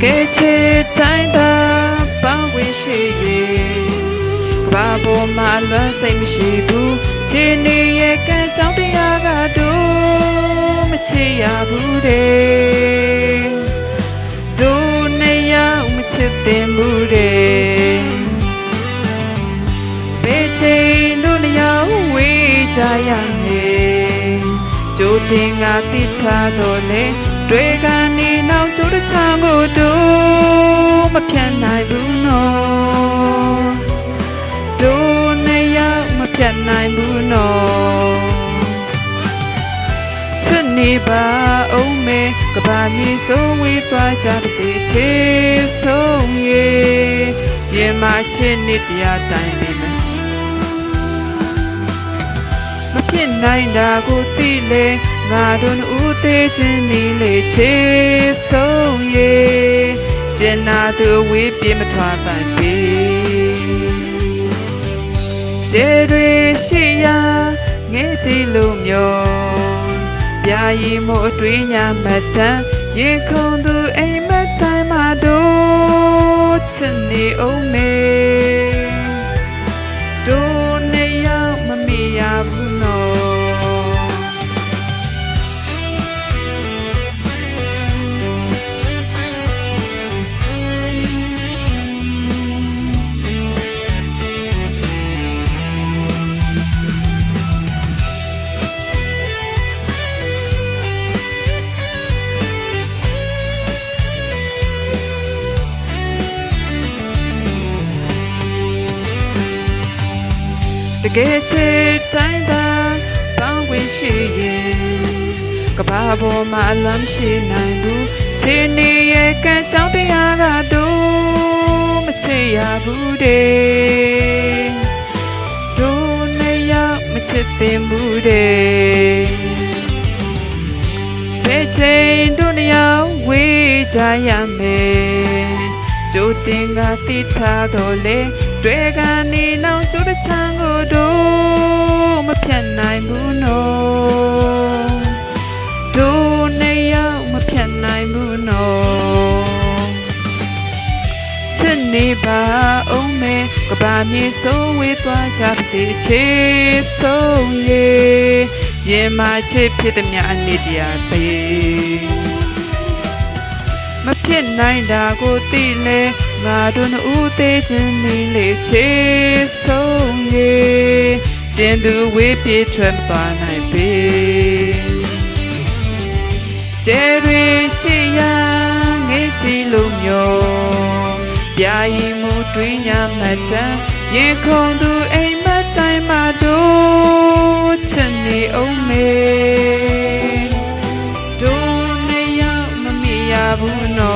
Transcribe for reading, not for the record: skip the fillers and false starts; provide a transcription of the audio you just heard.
ကယ်ချစ်တိုင်းသာပေါင်းဝေးရှိရဲ့ဘာပေါ်မှာလွမ်းစိတ်မရှိဘူးချစ်နေရဲ့ကံကြောင့်တရားကတော့မချစ်ရဘူးတဲ့တို့နှစ်ယောက်မချစ်တင်ဘူးတဲ့ဘယ်ချိန်တို့နှစ်ယောက်ဝေးကြရမယ်ကြိုတင်ကသိထားတော့လေတွေ့ကနေနောက်ကျိုးတစ်ချောင်းကိုတို့မဖြတ်နိုင်ဘူးနော်တို့နှစ်ယောက်မဖြတ်နိုင်ဘူးနော်စနေပါအောင်မေကဘာမြေဆုံးဝေးသွားကြပါစေချေဆုံးရဲ့ရင်မချစ်နေတရားတိုင်းပြီမယ်မဖြစ်နိုင်တာကိုသိလေငါတို့ဦးသေးခြင်းနီလေချေဆုံးရဲ့ကျင်နာသူဝေးပြေမထွားပန်ပြီကျေတွေရှိရာငဲကြည့်လို့မျိုးပြာရီမို့အတွေ့ညာမတန်ရင်ခုန်သူအိမ်မက်တိုင်းမှာတို့ချစ်နေအောင်မေတို့နေရောက်မမီရဘူးနော်တကယ်ချစ်တိုင်းသာပေါင်းဝေးရှိရင်ကဘာပေါ်မှာအလမ်းရှိနိုင်ဘူးချစ်နေရဲ့ကံကြောင့်တရားကတော့မချစ်ရဘူးတဲ့တို့နှစ်ယောက်မချစ်တင်ဘူးတဲ့ဘယ်ချိန်တို့နှစ်ယောက်ဝေးကြရမယ်ကြိုတင်ကသိထားတော့လေတွေ့ကနေနောက်ကျိုးတစ်ချမ်းကိုတို့မဖြတ်နိုင်ဘူးနော်တို့နှစ်ယောက်မဖြတ်နိုင်ဘူးနော်ချစ်နေပါအောင်မေကဘာမြေဆုံးဝေးသွားကြပါစေချေဆုံးရဲ့ရင်မချစ်ဖြစ်သည်များအနိတရားသေးမဖြစ်နိုင်တာကိုသိလေငါတို့ဦးသေးခြင်းနီလေချေဆုံးရဲ့ကျင်သူဝေးပြေးထွက်သွားနိုင်ပေကျဲတွေရှိရာငေးကြည့်လို့မျိုးပြာရီမှုတွင်းညာမတန်ရင်ခုန်သူအိမ်မက်တိုင်းမှာတို့ချစ်နေအောင်မေတို့နေရောက်မမီရဘူးနော်